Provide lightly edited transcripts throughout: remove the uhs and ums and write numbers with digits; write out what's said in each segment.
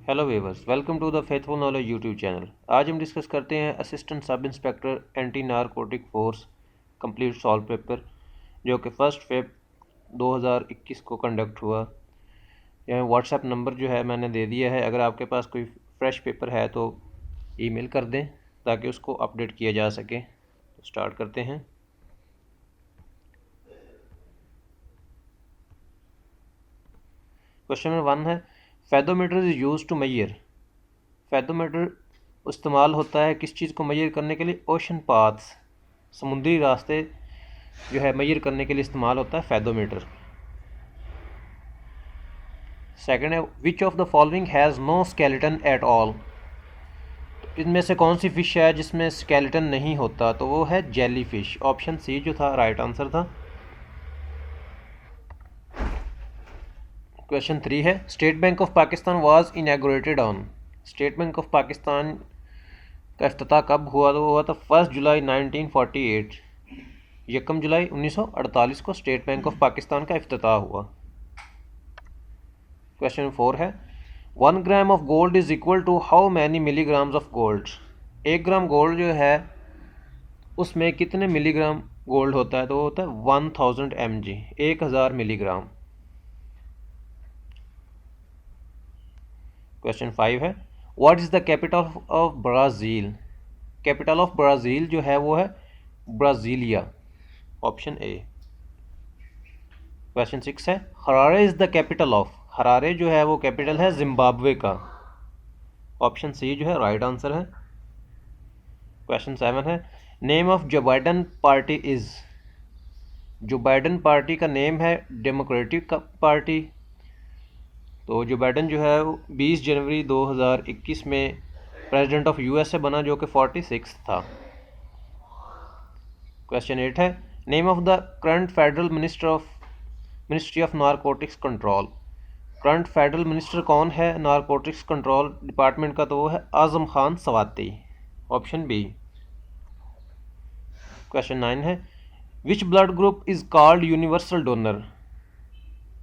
Hello viewers, welcome to the faithful knowledge YouTube channel. आज हम discuss करते हैं assistant sub inspector anti narcotic force complete solve paper, जो कि 1 Feb 2021 को कंडक्ट हुआ। यह व्हाट्सएप नंबर जो है मैंने दे दिया है। अगर आपके पास कोई फ्रेश पेपर है तो ईमेल कर दें ताकि उसको अपडेट किया जा सके। तो स्टार्ट करते हैं। क्वेश्चन नंबर 1 है, fathometer is use to measure. Fathometer इस्तेमाल होता है किस चीज़ को मेजर करने के लिए? ओशन पाथ्स, समुद्री रास्ते जो है मेजर करने के लिए इस्तेमाल होता है फेदोमीटर। सेकंड है, which of the following has no skeleton at all. इनमें से कौन सी फिश है जिसमें स्केलेटन नहीं होता? तो वो है जेली फिश। ऑप्शन सी जो था राइट आंसर था। क्वेश्चन 3 है, state bank of Pakistan was inaugurated on. State bank of Pakistan का इफ्तिताह कब हुआ? तो हुआ था 1 जुलाई 1948। 1 जुलाई 1948 को स्टेट बैंक ऑफ पाकिस्तान का इफ्तिताह हुआ। क्वेश्चन 4 है, 1 gram of gold is equal to how many milligrams of gold. 1 gram gold जो है उसमें कितने मिलीग्राम गोल्ड होता है? तो वो होता है 1000 mg, 1000 मिलीग्राम। क्वेश्चन 5 है, what is the capital of Brazil. Capital of Brazil जो है वो है ब्राज़ीलिया। Option A. क्वेश्चन 6 है, Harare is the capital of. Harare जो है वो कैपिटल है जिम्बाब्वे का। ऑप्शन सी जो है राइट आंसर है। क्वेश्चन 7 है, नेम ऑफ जो बाइडन पार्टी इज़। जो बाइडन पार्टी का नेम है डेमोक्रेटिक पार्टी। तो जो बाइडन जो है 20 जनवरी 2021 में प्रेसिडेंट ऑफ यूएसए बना, जो कि 46 था। क्वेश्चन 8 है, name of the current federal ministry of narcotics control. Current federal minister कौन है नारकोटिक्स कंट्रोल डिपार्टमेंट का? तो वो है Azam Khan Swati. Option B. Question 9 है, which blood group is called universal donor.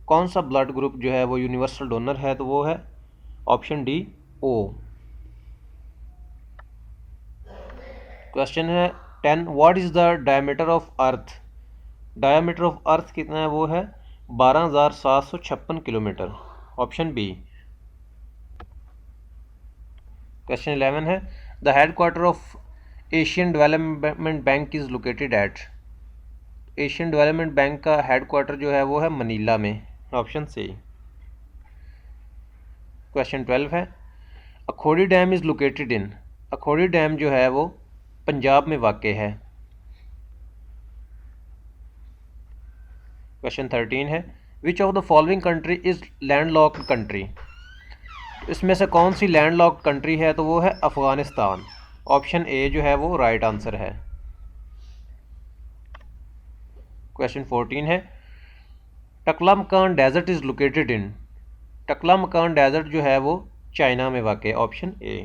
कौन सा ब्लड ग्रुप जो है वो यूनिवर्सल डोनर है? तो वो है ऑप्शन डी, ओ। क्वेश्चन है 10, what is the diameter of earth. Diameter of earth कितना है? वो है 12,756 किलोमीटर। Option B. क्वेश्चन 11 है, the headquarter of Asian development bank is located at. Asian development bank का हेडक्वार्टर जो है वो है मनीला में। Option C. क्वेश्चन 12 है, Akhori dam is located in. Akhori dam जो है वो पंजाब में वाक़ है। क्वेश्चन 13 है, which of the following country is landlocked country. इसमें से कौन सी लैंडलॉक्ड कंट्री है? तो वो है अफ़गानिस्तान। ऑप्शन ए जो है वो राइट आंसर है। क्वेश्चन 14 है, Taklamakan desert is located in. Taklamakan desert जो है वो चाइना में वाक़ है। Option A.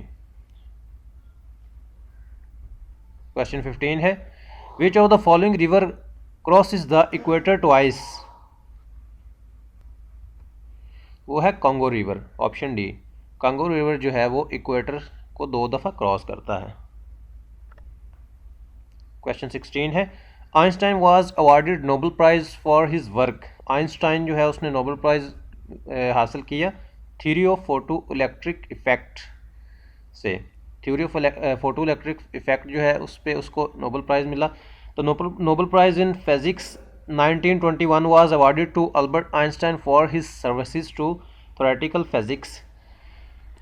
क्वेश्चन 15 है, which of the following river crosses the equator twice. वो है Congo river. Option D. Congo river जो है वो इक्वेटर को 2 दफ़ा क्रॉस करता है। क्वेश्चन 16 है, Einstein was awarded Nobel prize for his work. Einstein जो है उसने नोबेल प्राइज़ हासिल किया theory of photoelectric effect से। Theory of photoelectric effect जो है उस पर उसको नोबेल प्राइज़ मिला। तो Nobel prize in physics 1921 was awarded to Albert Einstein for his services to theoretical physics.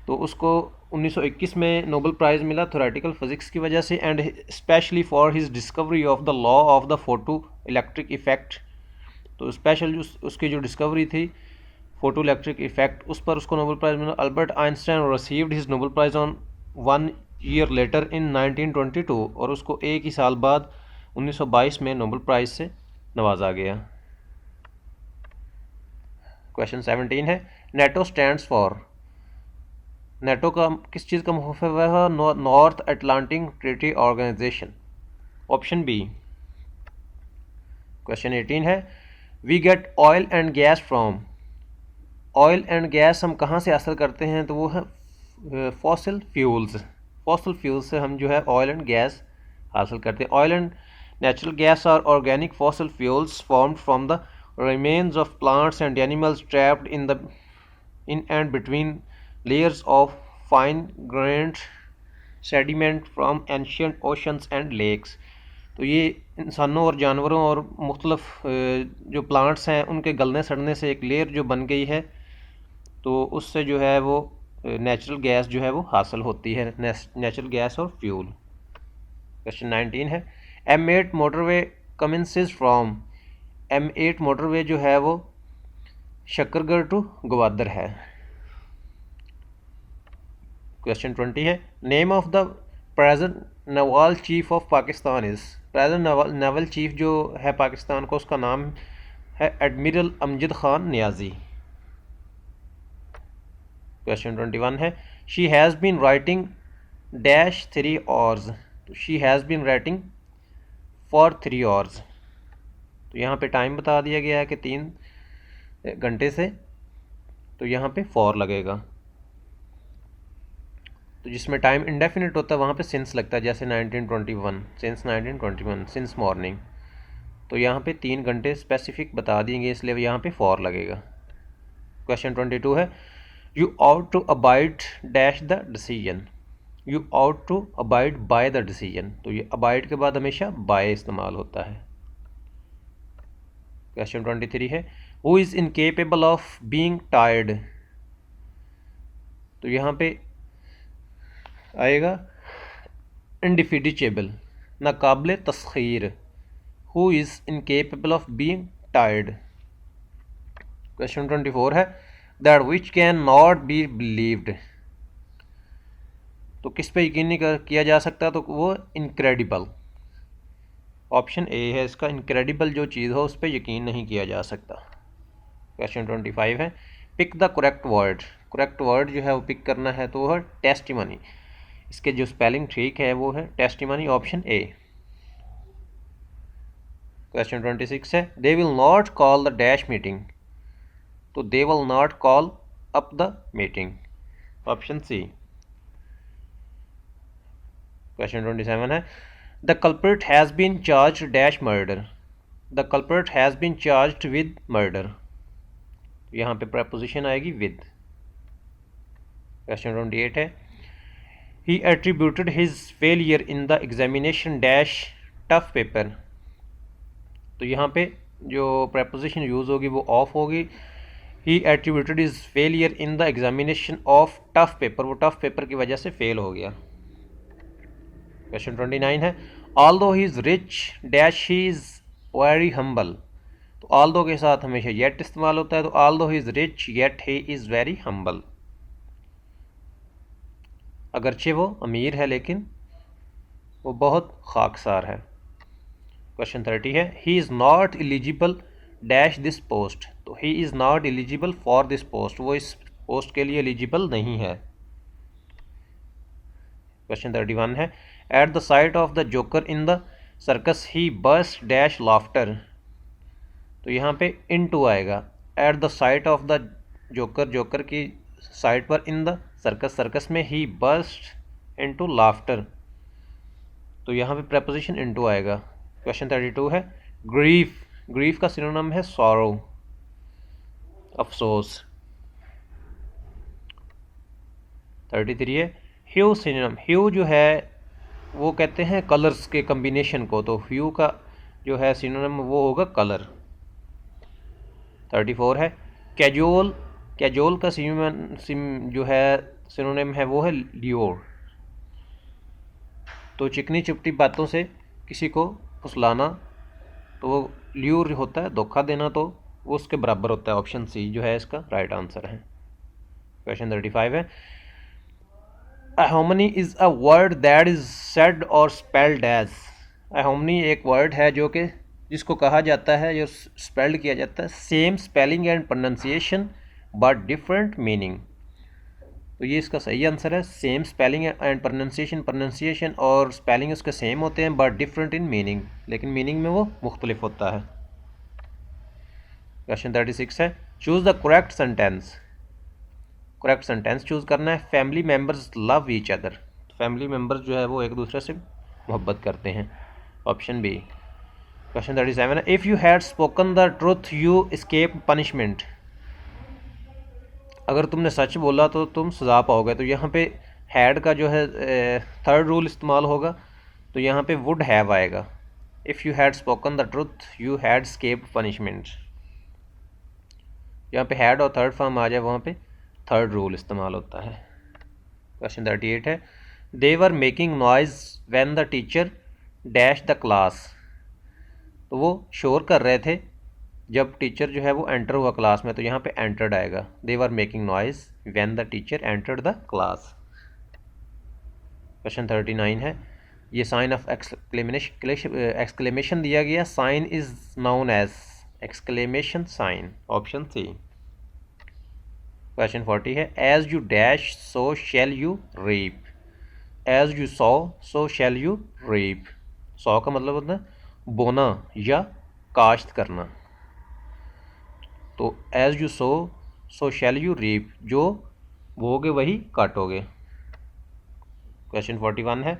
तो उसको 1921 में नोबेल प्राइज़ मिला थ्योरेटिकल फिजिक्स की वजह से, and specially for his discovery of the law of the photo electric effect. तो special उसकी जो डिस्कवरी थी फोटो इलेक्ट्रिक इफेक्ट, उस पर उसको नोबेल प्राइज़ मिला। Albert Einstein received his Nobel prize on 1 year later in 1922, और उसको एक ही साल बाद 1922 में नोबेल प्राइज़ से नवाजा गया। क्वेश्चन 17 है, नेटो स्टैंड्स फॉर। नेटो का किस चीज़ का मुखफ़िफ़ है? North Atlantic Treaty Organization. Option B. Question 18 है, we get oil and gas from. Oil and gas हम कहाँ से हासिल करते हैं? तो वो है फॉसिल फ्यूल्स से हम जो है ऑयल एंड गैस हासिल करते हैं. Oil and natural gas are organic fossil fuels formed from the remains of plants and animals trapped in and between layers of fine grained sediment from ancient oceans and lakes. तो ये इंसानों और जानवरों और मुख्तलिफ जो प्लांट्स हैं उनके गलने सड़ने से एक लेयर जो बन गई है, तो उससे जो है वो नेचुरल गैस जो है वो हासिल होती है, नेचुरल गैस और फ्यूल. क्वेश्चन 19 है M8 motorway commences from. M8 motorway जो है वो शक्करगढ़ टू ग्वादर है. क्वेश्चन 20 है name of the present naval chief of Pakistan is. Present naval chief जो है पाकिस्तान को, उसका नाम है एडमिरल अमजद खान नियाजी. क्वेश्चन 21 है she has been writing dash 3 hours. तो she has been writing for 3 hours. तो यहाँ पे टाइम बता दिया गया है कि 3 घंटे से, तो यहाँ पे फॉर लगेगा. तो जिसमें टाइम इंडेफिनिट होता है वहाँ पे सिंस लगता है, जैसे 1921 सिंस 1921 सिंस मॉर्निंग. तो यहाँ पे 3 घंटे स्पेसिफिक बता देंगे, इसलिए यहाँ पे फॉर लगेगा. क्वेश्चन 22 है you ought to abide dash the decision. You ought to abide by the decision. तो ये अबाइड के बाद हमेशा बाय इस्तेमाल होता है. क्वेश्चन 23 है who is incapable of being tired. तो यहाँ पे आएगा इंडिफिडिचेबल, नाकाबिल तस्खीर. Who is incapable of being tired. Question 24 है that which can not be believed. तो किस पे यकीन नहीं किया जा सकता, तो वो इनक्रेडिबल. ऑप्शन ए है इसका, इनक्रेडिबल जो चीज़ हो उस पर यकीन नहीं किया जा सकता. क्वेश्चन 25 है pick the correct word. Correct word जो है वो पिक करना है, तो वो है टेस्टिमनी. इसके जो स्पेलिंग ठीक है वो है टेस्टिमनी, ऑप्शन ए. क्वेश्चन 26 है they will not call the dash meeting. तो they will not call up the meeting, option C. Question 27 है the culprit has been charged dash murder. The culprit has been charged with murder. यहाँ पे proposition आएगी with. Question 28 है he attributed his failure in the examination dash tough paper. तो यहाँ पे जो preposition use होगी वो ऑफ होगी. He attributed his failure in the examination of tough paper. वो टफ पेपर की वजह से फेल हो गया. क्वेश्चन 29 है although he is rich dash he is very humble. तो ऑल्दो के साथ हमेशा येट इस्तेमाल होता है, तो although he is rich yet he is very humble. अगरचे वो अमीर है लेकिन वो बहुत खाकसार है. क्वेश्चन 30 है he is not eligible dash this post. तो he is not eligible for this post. वो इस पोस्ट के लिए एलिजिबल नहीं है. क्वेश्चन 31 है at the site of the joker in the circus he burst dash laughter. तो यहाँ पे इनटू आएगा. At the site of the joker, joker की साइट पर, इन द सर्कस, सर्कस में ही बर्स्ट इनटू लाफ्टर. तो यहाँ पे प्रपोजिशन इनटू आएगा. क्वेश्चन 32 है ग्रीफ. ग्रीफ का सिनोनिम है सॉरो, अफसोस. 33 है ह्यू सिनोनिम. ह्यू जो है वो कहते हैं कलर्स के कम्बिनेशन को, तो ह्यू का जो है सिनोनिम वो होगा कलर. 34 है कैजुअल. कैजुअल का जो है सिनोनिम है वो है ल्यूर. तो चिकनी चुपटी बातों से किसी को फुसलाना, तो वो ल्यूर होता है, धोखा देना, तो वो उसके बराबर होता है. ऑप्शन सी जो है इसका राइट आंसर है. क्वेश्चन 35 है a homonym is a word that is said or spelled as. A homonym एक वर्ड है जो कि जिसको कहा जाता है, जो स्पेल्ड किया जाता है same spelling and pronunciation but different meaning. तो ये इसका सही आंसर है. Same spelling and pronunciation, pronunciation और स्पेलिंग उसके सेम होते हैं बट डिफरेंट इन मीनिंग, लेकिन मीनिंग में वो मुख्तलिफ होता है. क्वेश्चन 36 है choose the correct sentence. Correct sentence choose करना है। Family members love each other, family members जो है वो एक दूसरे से मोहब्बत करते हैं, ऑप्शन बी। क्वेश्चन 37 है, if you had spoken the truth you escape punishment, अगर तुमने सच बोला तो तुम सज़ा पाओगे। तो यहाँ पे हैड का जो है थर्ड रूल इस्तेमाल होगा, तो यहाँ पे वुड हैव आएगा। If you had spoken the truth you had escaped punishment, यहाँ पे हैड और थर्ड फॉर्म आ जाए वहाँ पे थर्ड रूल इस्तेमाल होता है। क्वेश्चन 38 है, they were making noise when the teacher dash the class, तो वो शोर कर रहे थे जब टीचर जो है वो एंटर हुआ क्लास में, तो यहाँ पे एंटर्ड आएगा। They were making noise when the teacher entered the class. Question 39 है, ये साइन ऑफ एक्सक्लेमेशन दिया गया, sign is known as exclamation sign, option C. Question 40 है, as you dash sow shall you reap, as you sow shall you reap, sow का मतलब होता है बोना या काश्त करना, तो as you sow shall you reap, जो बोगे वही काटोगे। क्वेश्चन 41 है,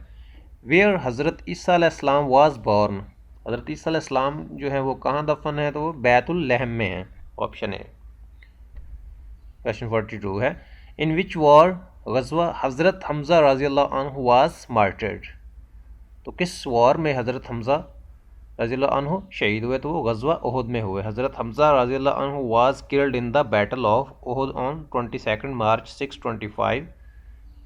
वेयर हज़रत ईसा अलैहिस्सलाम वाज बॉर्न, हज़रत ईसा अलैहिस्सलाम जो है वो कहाँ दफन है, तो वो बैतुल लहम में है, ऑप्शन ए। क्वेश्चन 42 है, इन विच वॉर गज़वा हज़रत हमज़ा रज़ियल्लाहु अन्हु वाज मार्टर्ड, तो किस वॉर में हज़रत हमज़ा रज़ियल्लाहु अन्हु शहीद हुए, तो वो गज़वा उहुद में हुए। हज़रत हमज़ा रज़ियल्लाहु अन्हु was killed in the battle of उहुद on 22 मार्च 625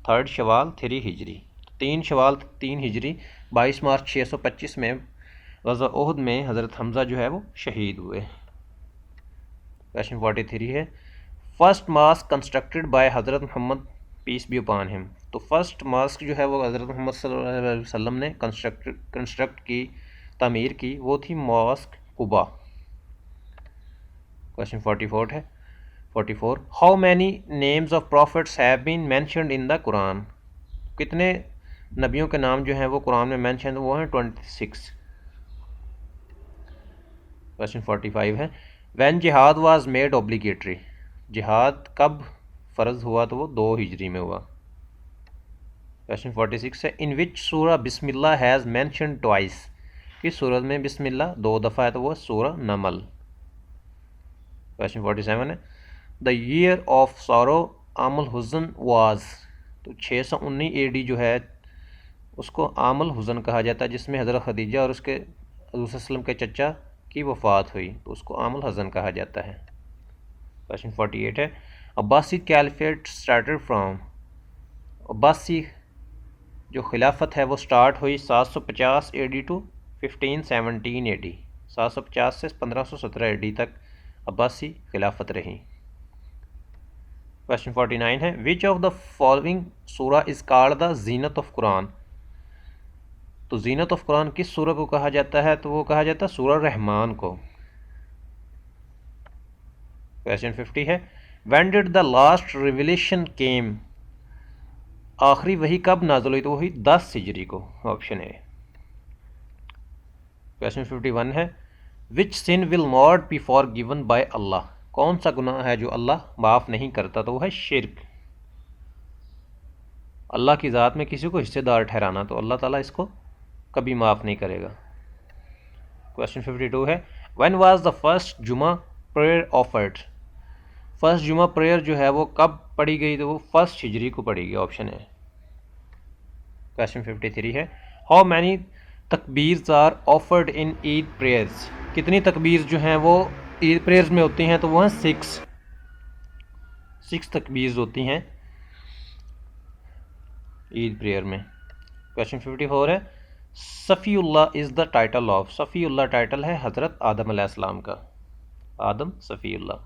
3 शवाल 3 हिजरी, 3 शवाल 3 हिजरी 22 मार्च 625 में गज़वा उहुद में हज़रत हमज़ा जो है वो शहीद हुए। क्वेश्चन 43 है, फर्स्ट मास्क कंस्ट्रक्टेड बाय हज़रत Muhammad peace be upon him, तो फर्स्ट मास्क जो है वो हज़रत मोहम्मद सल्लल्लाहु अलैहि वसल्लम ने कंस्ट्रक्ट की, तामीर की, वो थी mosque Quba. Question 44 how many names of prophets have been mentioned in the Quran, कितने नबियों के नाम जो हैं वो कुरान में मेंशन, वो हैं 26। क्वेश्चन 45 है, व्हेन जिहाद वाज मेड ऑब्लिगेटरी, जिहाद कब फ़र्ज हुआ, तो वो 2 हिजरी में हुआ। क्वेश्चन 46 है, इन विच सूरा बिस्मिल्लाह हैज़ मेंशन्ड ट्वाइस, किस सूरत में बिस्मिल्लाह 2 दफ़ा है, तो वो सूरा नमल। क्वेश्चन 47 है, द ईयर ऑफ सॉरो आमुल हुज़न वाज, तो 619 AD जो है उसको आमुल हुज़न कहा जाता है, जिसमें हज़रत खदीजा और उसके हज़ूर सल्लल्लाहु अलैहि वसल्लम के चचा की वफ़ात हुई, तो उसको आमुल हुज़न कहा जाता है। क्वेश्चन 48 है, Abbasi caliphate started from, Abbasi जो खिलाफत है वो स्टार्ट हुई 750 AD टू 1517 AD, 750 से 1517 AD तक अब्बासी खिलाफत रही। क्वेश्चन 49 है, विच ऑफ द फॉलोइंग सूरा is called the Zeenat of Quran, तो जीनत ऑफ कुरान किस सूरा को कहा जाता है, तो वो कहा जाता है सूरा रहमान को। क्वेश्चन 50 है, when did the last revelation came, आखिरी वही कब नाज़िल हुई, तो वही 10 हिजरी को, ऑप्शन ए। क्वेश्चन 51 है, which sin will not be forgiven by Allah, कौन सा गुनाह है जो अल्लाह माफ़ नहीं करता, तो वो है शिर्क, अल्लाह की ज़ात में किसी को हिस्सेदार ठहराना, तो अल्लाह ताला इसको कभी माफ़ नहीं करेगा। क्वेश्चन 52 है, व्हेन वाज द फर्स्ट जुमा प्रेयर ऑफर्ड, फर्स्ट जुमा प्रेयर जो है वो कब पढ़ी गई, तो वो 1 हिजरी को पढ़ी गई, ऑप्शन है। क्वेश्चन 53 है, how many takbirs are offered in Eid prayers, कितनी तकबीर जो हैं वो ईद प्रेयर्स में होती हैं, तो वो हैं 6 तकबीर होती हैं ईद प्रेयर में। क्वेश्चन 54 है, Safiullah is the title of, Safiullah टाइटल है हज़रत आदम अलैहिस्सलाम का, आदम सफ़ीउल्लाह।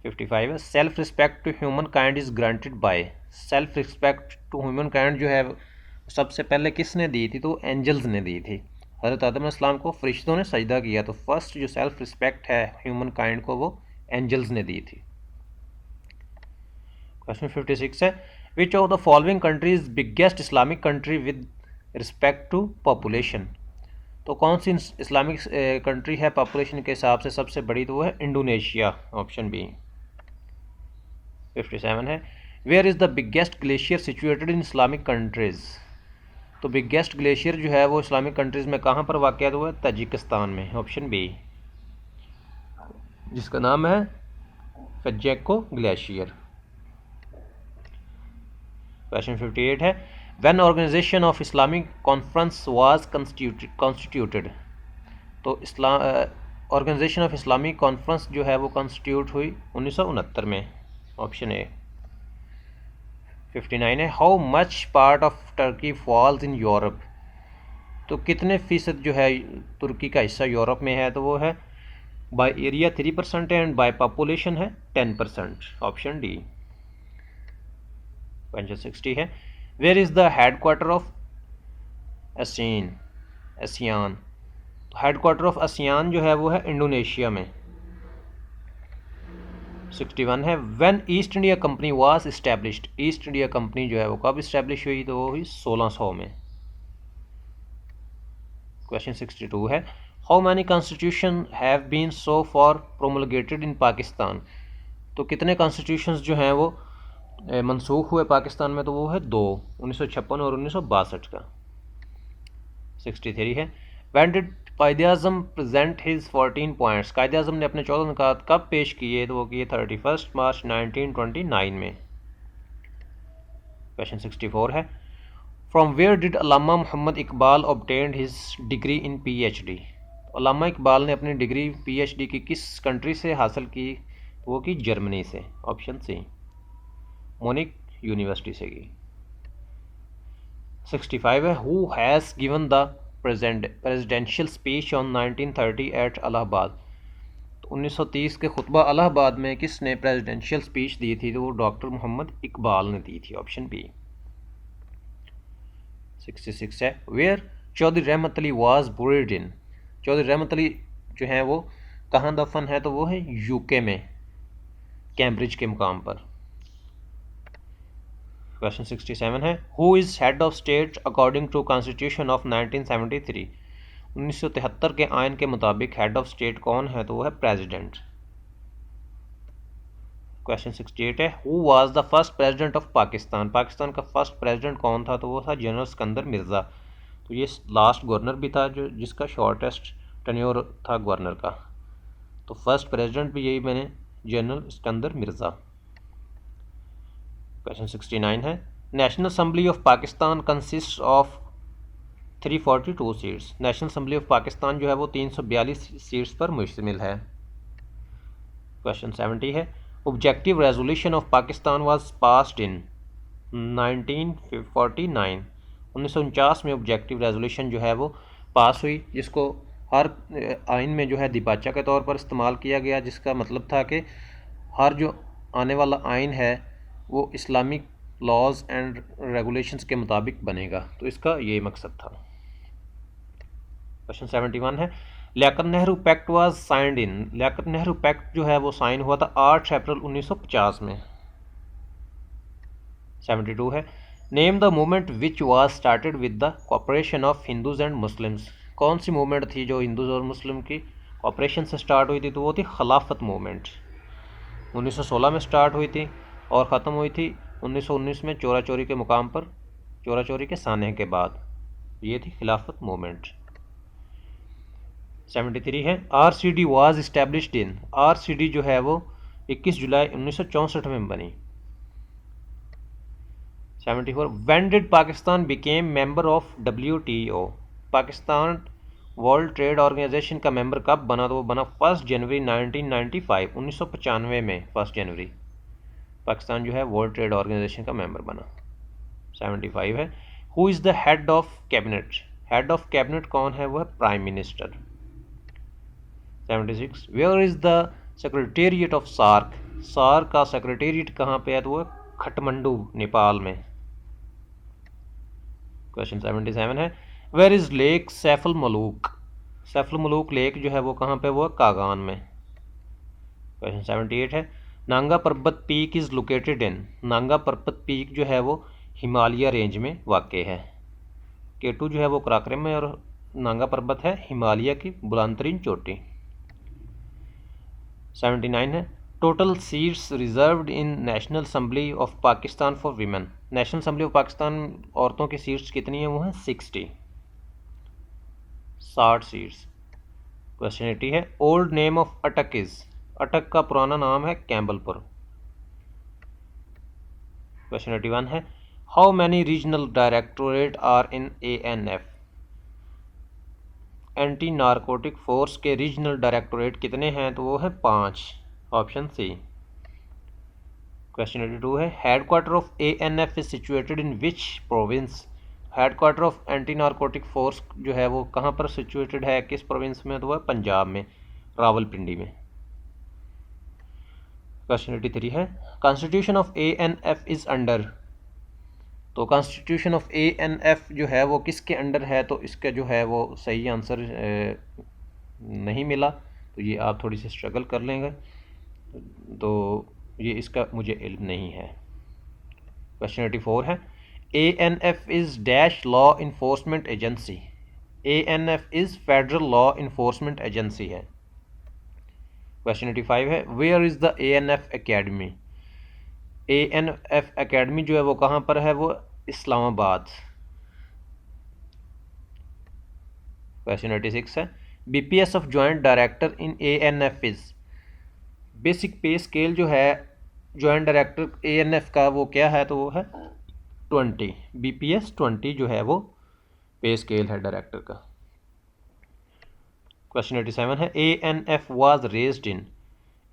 55 है, self respect to human kind is granted by, self respect to human kind जो है सबसे पहले किसने दी थी, तो एंजल्स ने दी थी। हज़रत आदम अलैहिस्सलाम को फरिश्तों ने सजदा किया, तो फर्स्ट जो सेल्फ रिस्पेक्ट है ह्यूमन काइंड को वो एंजल्स ने दी थी। क्वेश्चन 56 है, which of the following countries biggest Islamic country with respect to population, तो कौन सी इस्लामिक कंट्री है पॉपुलेशन के हिसाब से सबसे बड़ी, तो वो है इंडोनेशिया, ऑप्शन बी। 57 है where is the biggest glacier situated in Islamic countries. तो बिगेस्ट ग्लेशियर जो है वो इस्लामिक कंट्रीज़ में कहाँ पर वाक़ हुआ है? ताजिकिस्तान में, ऑप्शन बी, जिसका नाम है फजेको ग्लेशियर। क्वेश्चन 58 है when Organisation of Islamic Conference was constituted. तो ऑर्गेनाइजेशन ऑफ इस्लामिक कॉन्फ्रेंस जो है वो कॉन्स्टिट्यूट हुई 1969 में, ऑप्शन ए। 59 है how much part of Turkey falls in Europe. तो कितने फ़ीसद जो है तुर्की का हिस्सा यूरोप में है? तो वो है बाय एरिया 3% है एंड बाय पॉपुलेशन है 10%, ऑप्शन डी। क्वेश्चन 60 है where is the headquarter of ASEAN. Headquarter of ASEAN जो है वो है इंडोनेशिया में। 61 है when East India Company was established. East India Company जो है वो कब इस्टेब्लिश हुई? तो वो हुई 1600 में। क्वेश्चन 62 है how many constitution have been so far promulgated in Pakistan. तो कितने कॉन्स्टिट्यूशंस जो हैं वो मनसूख हुए पाकिस्तान में? तो वो है 2, 1956 और 1962 का। 63 है व्हेन डिड कायदे आज़म प्रेजेंट हिज 14 पॉइंट्स। कायदे आज़म ने अपने 14 नुकात कब पेश किए? तो वो किए 31 मार्च 1929 में। क्वेश्चन 64 है फ्रॉम वेयर डिड अल्लामा Muhammad Iqbal obtained his degree in PhD। अल्लामा इकबाल ने अपनी डिग्री PhD की किस कंट्री से हासिल की? वो की जर्मनी से, ऑप्शन सी, मोनिक यूनिवर्सिटी से की। 65 है who has given the presidential speech on 1930 at Allahabad. तो 1930 के खुतबा इलाहाबाद में किसने प्रेसिडेंशियल स्पीच दी थी? तो वो डॉक्टर मोहम्मद इकबाल ने दी थी, ऑप्शन बी। 66 है वेयर चौधरी रहमत अली वाज बुरीड इन। चौधरी रहमत अली जो है वो कहाँ दफन है? तो वो है UK में, कैम्ब्रिज के मुकाम पर। क्वेश्चन 67 है who is head of state according to constitution of 1973। 1973 के आयन के मुताबिक हेड ऑफ स्टेट कौन है? तो वो है प्रेसिडेंट। क्वेश्चन 68 है who was the first president of Pakistan. Pakistan का फर्स्ट प्रेसिडेंट कौन था? तो वो था जनरल सिकंदर मिर्ज़ा। तो ये लास्ट गवर्नर भी था जो जिसका शॉर्टेस्ट टेन्योर था गवर्नर का। तो फर्स्ट प्रेसिडेंट भी यही बने, जनरल सिकंदर मिर्ज़ा। क्वेश्चन 69 है national assembly of Pakistan consist of 342 seats. National assembly of Pakistan जो है वो 342 सीट्स पर मुश्तमिल है। क्वेश्चन 70 है objective resolution of Pakistan was passed in 1949। 1949 में ऑब्जेक्टिव रेजोल्यूशन जो है वो पास हुई, जिसको हर आइन में जो है दिबाचा के तौर पर इस्तेमाल किया गया, जिसका मतलब था कि हर जो आने वाला आइन है वो इस्लामिक लॉज एंड रेगुलेशंस के मुताबिक बनेगा। तो इसका ये मकसद था। क्वेश्चन 71 है Liaquat Nehru pact was signed in. Liaquat Nehru pact जो है वो साइन हुआ था 8 अप्रैल 1950 में। 72 है name the movement which was started with the cooperation of Hindus and Muslims. कौन सी मूवमेंट थी जो हिंदूज और मुस्लिम की कोऑपरेशन से स्टार्ट हुई थी? तो वो थी खिलाफत मूवमेंट। 1916 में स्टार्ट हुई थी और ख़त्म हुई थी 1919 में चोरा चोरी के मुकाम पर, चोरा चोरी के सानहे के बाद। ये थी खिलाफत मूवमेंट। 73 है RCD was established in. RCD जो है वो 21 जुलाई 1964 में बनी। 74 when did Pakistan became member of WTO। Pakistan World Trade Organization का मेंबर कब बना? तो वो बना 1 जनवरी 1995, 1995 में 1 जनवरी पाकिस्तान जो है वर्ल्ड ट्रेड ऑर्गेनाइजेशन का मेंबर बना। 75 है who is the head of cabinet. Head of cabinet कौन है? वो है prime minister. 76 where is the secretariat of SAARC. SAARC का सेक्रेटेरिएट कहाँ पे है? तो वो खटमंडू, नेपाल में। क्वेश्चन 77 है where is lake Saiful Muluk. Saiful Muluk lake जो है वो कहाँ पे? वो है कागान में। क्वेश्चन 78 है नांगा पर्वत peak is located in. Nanga पर्वत पीक जो है वो हिमालय रेंज में वाक़ है। केटू जो है वो कराक्रम में और नांगा पर्वत है हिमालय की बुलंदतरीन चोटी। 79 है total seats reserved in national assembly of Pakistan for women, national assembly of Pakistan औरतों की सीट्स कितनी हैं? वो हैं 60 सीट्स। क्वेश्चन 80 है old name of Attock is, Attock का पुराना नाम है कैम्बलपुर। क्वेश्चन 81 है how many regional directorate are in ANF, anti narcotic force के रीजनल डायरेक्टोरेट कितने हैं? तो वो है 5, ऑप्शन सी। क्वेश्चन 82 है headquarter of ANF is situated in which province, headquarter of anti narcotic force जो है वो कहाँ पर सिचुएटेड है, किस प्रोविंस में? तो वह पंजाब में, रावलपिंडी में। क्वेश्चन 83 है constitution of ANF is under, तो कॉन्स्टिट्यूशन ऑफ ANF जो है वो किसके अंडर है? तो इसका जो है वो सही आंसर नहीं मिला, तो ये आप थोड़ी सी स्ट्रगल कर लेंगे, तो ये इसका मुझे इल्म नहीं है। क्वेश्चन 84 है ANF is dash law enforcement agency, ANF is federal law enforcement agency है। क्वेश्चन 85 है where is the ANF academy, ANF academy जो है वो कहाँ पर है? वो इस्लामाबाद। क्वेश्चन 86 है BPS of joint director in ANF is, basic पे स्केल जो है जॉइंट डायरेक्टर ANF का वो क्या है? तो वो है 20, BPS 20 जो है वो पे स्केल है डायरेक्टर का। क्वेश्चन 87 है ANF was raised in,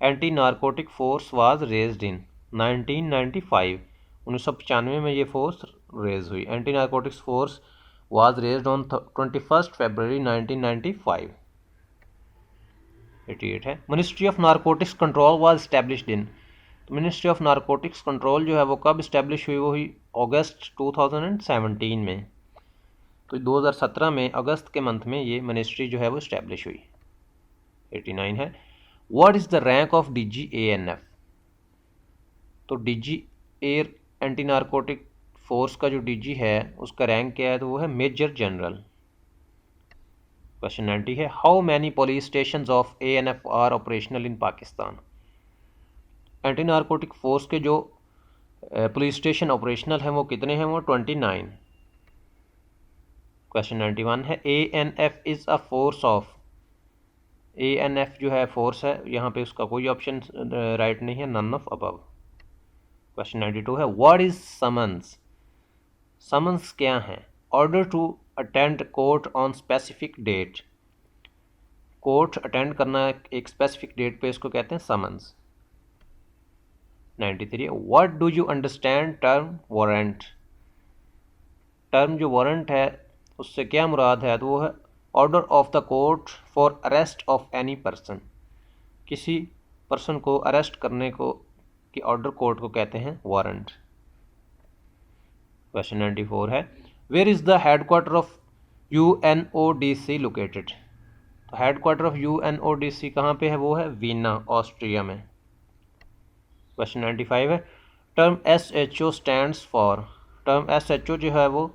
anti narcotic force was raised in 1995, 1995 में ये फोर्स रेज हुई, anti narcotics force was raised on 21 फरवरी 1995। 88 है ministry of narcotics control was established in, तो मिनिस्ट्री ऑफ नारकोटिक्स कंट्रोल जो है वो कब इस्टेब्लिश हुई? वो हुई अगस्त 2017 में, तो 2017 में अगस्त के मंथ में ये मिनिस्ट्री जो है वो इस्टेब्लिश हुई। 89 है what is the rank of DG ANF, तो DG air anti narcotic force का जो DG है उसका रैंक क्या है? तो वो है मेजर जनरल। क्वेश्चन 90 है how many police station of ANF are operational in Pakistan, anti narcotic force के जो पुलिस स्टेशन ऑपरेशनल हैं वो कितने हैं? वो 29। क्वेश्चन 91 है ANF is a force of, ANF जो है फोर्स है, यहाँ पे उसका कोई ऑप्शन राइट नहीं है, नन ऑफ अबव। क्वेश्चन 92 है व्हाट इज़ समन्स, समन्स क्या है? Order to attend court on specific date, court attend करना एक स्पेसिफिक डेट पे इसको कहते हैं summons. 93 what do you understand term warrant, term जो वारंट है उससे क्या मुराद है? तो वो है order of the court for arrest of any person, किसी पर्सन को अरेस्ट करने को की ऑर्डर कोर्ट को कहते हैं वारंट। क्वेश्चन 94 है where is the headquarter of UNODC located, तो हेडक्वार्टर ऑफ UNODC कहाँ पे है? वो है वीना, ऑस्ट्रिया में। क्वेश्चन 95 है term SHO stands for, term SHO जो है वो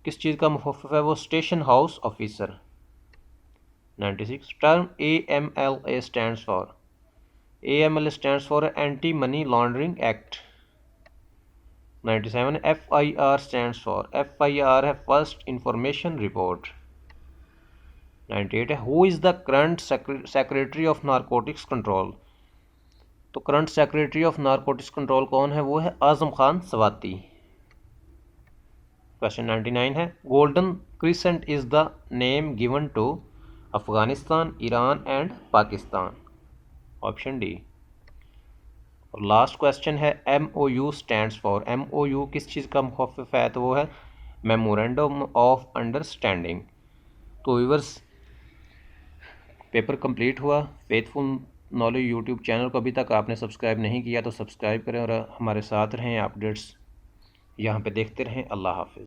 किस चीज़ का मुखफ़िफ़ है? वो station house officer. 96 term AMLA stands for, AMLA stands for anti money laundering act. 97 FIR stands for, FIR है फर्स्ट इंफॉर्मेशन रिपोर्ट। 98 है who is the current secretary of narcotics control, तो current secretary of narcotics control कौन है? वो है Azam Khan Swati. Question 99 है golden crescent is the name given to Afghanistan, Iran and Pakistan, option D. और last question है MOU स्टैंड्स फॉर, MOU किस चीज़ का मुखफ़िफ़ है? तो वो है मेमोरेंडम ऑफ अंडरस्टैंडिंग। तो व्यूअर्स पेपर कंप्लीट हुआ। फेथफुल नॉलेज यूट्यूब चैनल को अभी तक आपने सब्सक्राइब नहीं किया तो सब्सक्राइब करें और हमारे साथ रहें, अपडेट्स यहाँ पे देखते रहें। अल्लाह हाफ़िज़।